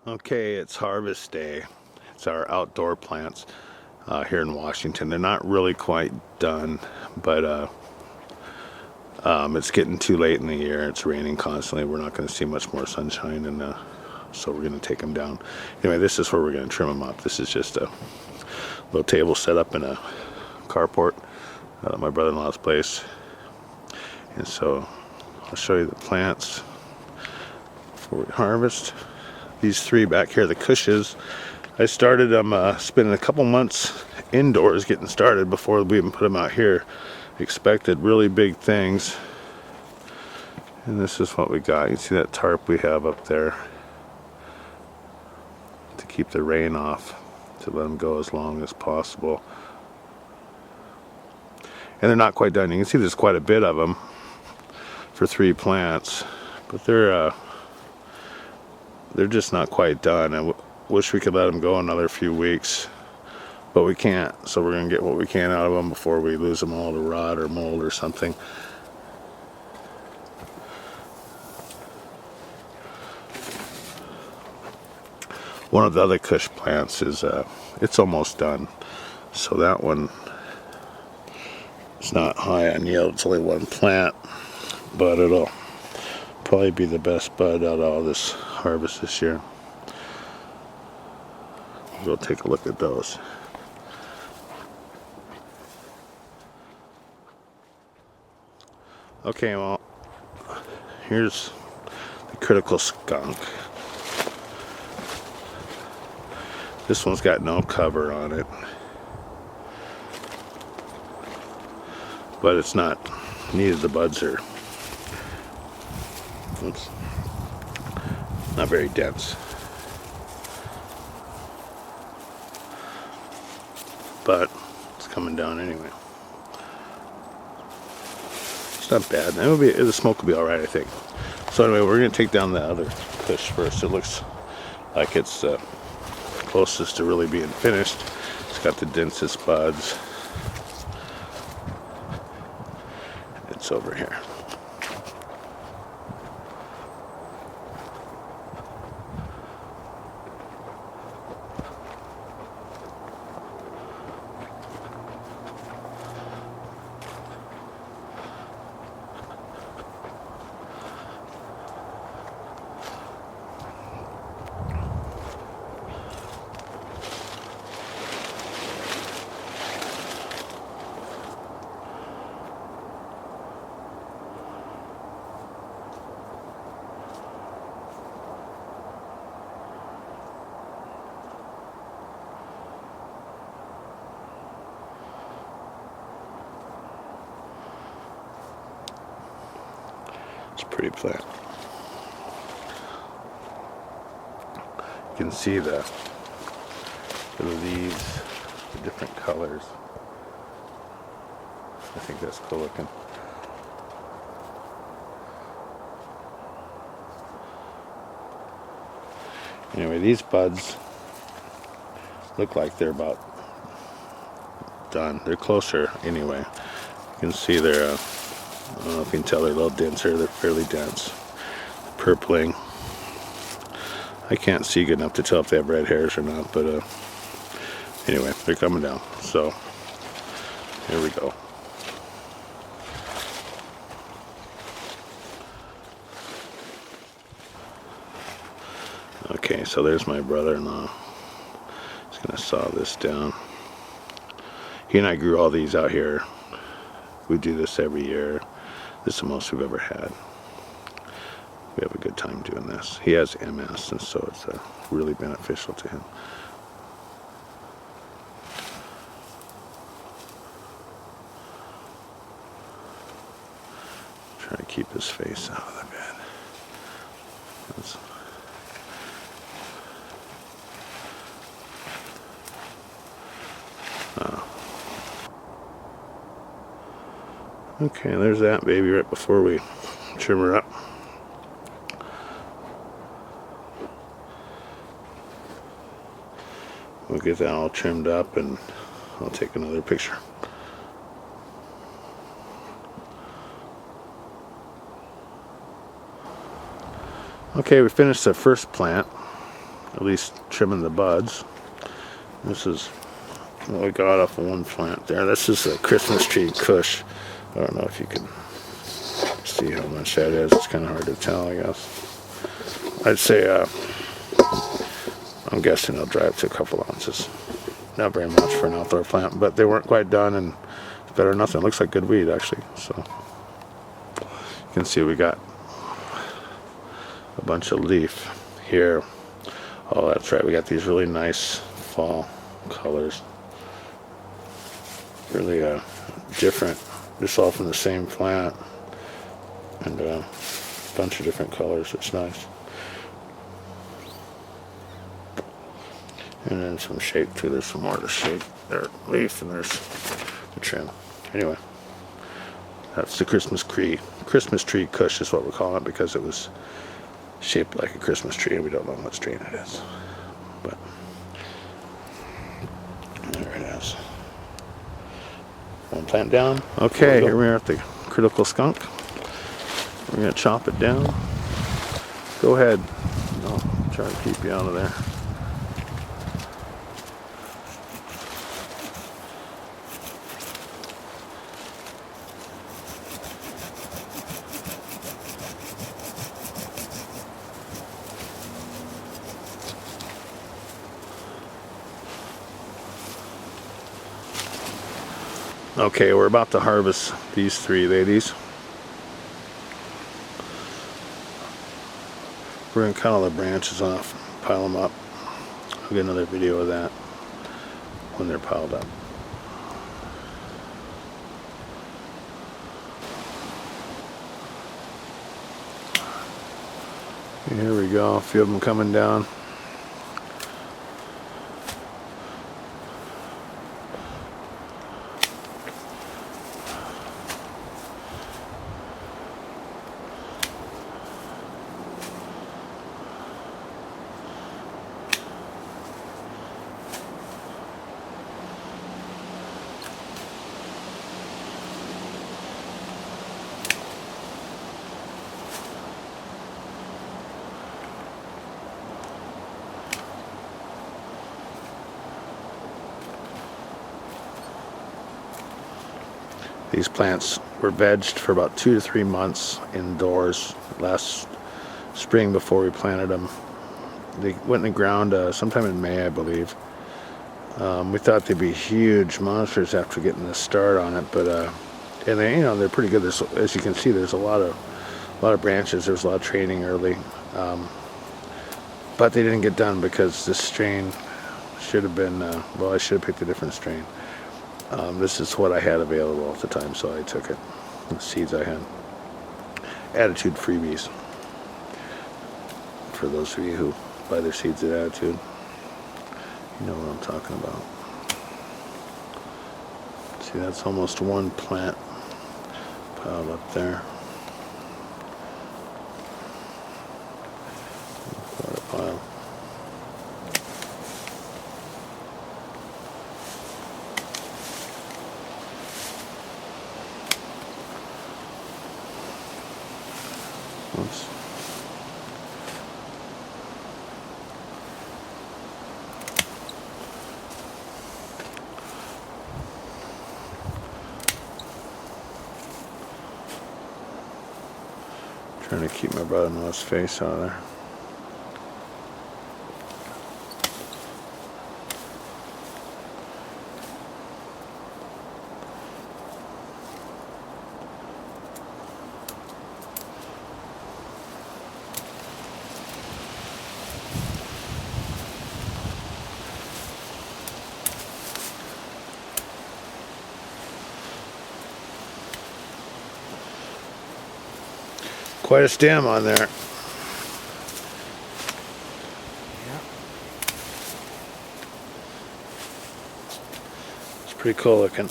Okay, it's harvest day. It's our outdoor plants here in Washington. They're not really quite done, but it's getting too late in the year. It's raining constantly. We're not going to see much more sunshine, and so we're going to take them down. Anyway, this is where we're going to trim them up. This is just a little table set up in a carport at my brother-in-law's place. And so I'll show you the plants before we harvest. These three back here, the Kushes, I started them spending a couple months indoors getting started before we even put them out here. Expected really big things, and this is what we got. You see that tarp we have up there to keep the rain off, to let them go as long as possible. And they're not quite done. You can see there's quite a bit of them for three plants, but they're just not quite done. I wish we could let them go another few weeks, but we can't. So we're going to get what we can out of them before we lose them all to rot or mold or something. One of the other Kush plants is, it's almost done. So that one is not high on yield. It's only one plant, but it'll probably be the best bud out of all this harvest this year. We'll take a look at those. Okay, well, here's the critical skunk. This one's got no cover on it, but it's not needed. The buds are, oops, not very dense, but it's coming down anyway. It's not bad. The smoke will be all right, I think. So anyway, we're going to take down the other Kush first. It looks like it's closest to really being finished. It's got the densest buds. It's over here. It's a pretty plant. You can see the leaves, the different colors. I think that's cool looking. Anyway, these buds look like they're about done. They're closer anyway. You can see they're I don't know if you can tell, they're a little denser. They're fairly dense. Purpling. I can't see good enough to tell if they have red hairs or not, but anyway, they're coming down. So here we go. Okay, so there's my brother-in-law. He's gonna saw this down. He and I grew all these out here. We do this every year. This is the most we've ever had. We have a good time doing this. He has MS, and so it's really beneficial to him. Try to keep his face out of the bed. Okay, there's that baby right before we trim her up. We'll get that all trimmed up and I'll take another picture. Okay, we finished the first plant. at least trimming the buds. This is what we got off of one plant there. This is a Christmas tree Kush. I don't know if you can see how much that is. It's kind of hard to tell, I guess. I'd say, I'm guessing it'll dry up to a couple ounces. Not very much for an outdoor plant, but they weren't quite done, and it's better than nothing. It looks like good weed, actually. So you can see we got a bunch of leaf here. Oh, that's right. We got these really nice fall colors. Really different. Just all from the same plant. And a bunch of different colors. It's nice. And then some shape too. There's some more of the shape. There's leaf and there's the trim. Anyway, that's the Christmas tree Kush is what we're calling it, because it was shaped like a Christmas tree, and we don't know what strain it is. But there it is. One plant down. Okay, here we are at the critical skunk. We're going to chop it down. Go ahead. I'll try to keep you out of there. Okay, we're about to harvest these three ladies. We're going to cut all the branches off, pile them up. I'll get another video of that when they're piled up. Here we go, a few of them coming down. These plants were vegged for about 2 to 3 months indoors last spring before we planted them. They went in the ground sometime in May, I believe. We thought they'd be huge monsters after getting the start on it, but and they, they're pretty good. There's, as you can see, there's a lot of branches. There's a lot of training early, but they didn't get done because this strain should have been. Well, I should have picked a different strain. This is what I had available at the time, so I took it. The seeds I had. Attitude freebies. For those of you who buy their seeds at Attitude, you know what I'm talking about. See, that's almost one plant piled up there. Quite a pile. Oops. Trying to keep my brother-in-law's face out of there. Quite a stem on there. Yeah. It's pretty cool looking.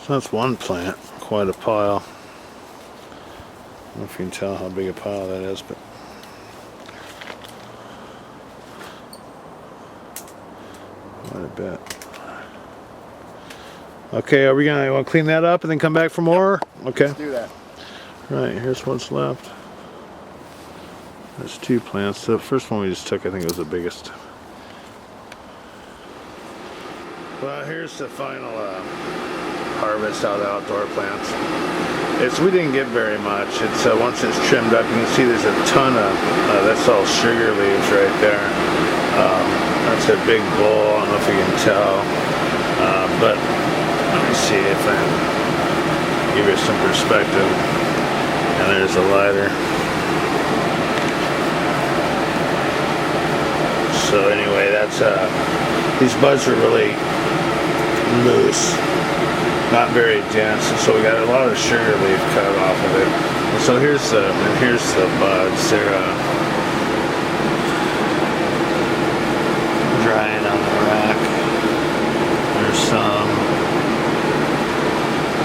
So that's one plant, quite a pile. I don't know if you can tell how big a pile that is, but quite a bit. Okay, are we gonna clean that up and then come back for more? Okay. Let's do that. Right, here's what's left. There's 2 plants. The first one we just took, I think it was the biggest. Well, here's the final harvest out of the outdoor plants. We didn't get very much. It's once it's trimmed up, you can see there's a ton of that's all sugar leaves right there. That's a big bowl. I don't know if you can tell, but let me see if I can give you some perspective. And there's a lighter. So anyway, that's these buds are really loose, not very dense, and so we got a lot of sugar leaf cut off of it. And so here's the buds. They're drying on the rack. There's some,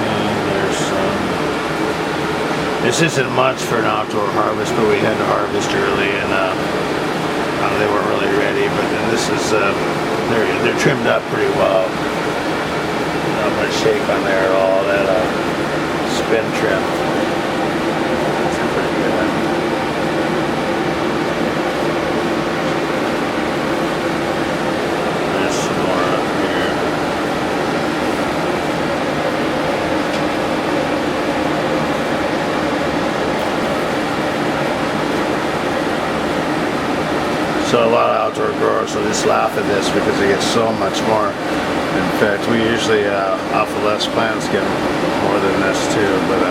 and there's some. This isn't much for an outdoor harvest, but we had to harvest early, and they weren't really ready. But then this is they're trimmed up pretty well. Not much shake on there at all. That spin trim. That's pretty good. There's some more up here. So a lot of outdoor growers will just laugh at this because they get so much more. In fact, we usually off of less plants get more than this too, but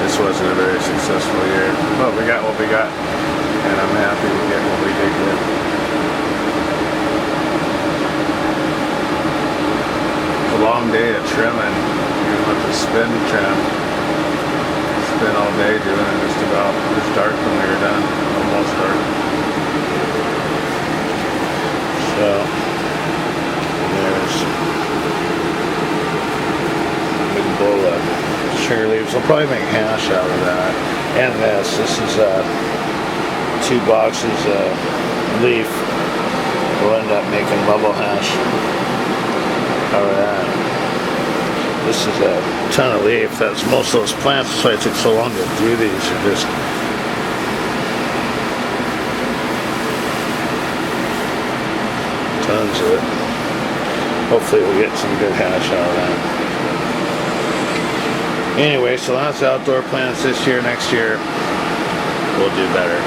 this wasn't a very successful year. But we got what we got, and I'm happy to get what we did get. It's a long day of trimming, even with the spin trim. Spent all day doing it just about. It was dark when we were done, almost dark. So there's a big bowl of sugar leaves. We'll probably make hash out of that. And this is 2 boxes of leaf. We'll end up making bubble hash out of that. This is a ton of leaf. That's most of those plants. That's why it took so long to do these. Just tons of it. Hopefully we'll get some good hash out of that. Anyway, so that's outdoor plants this year. Next year we'll do better.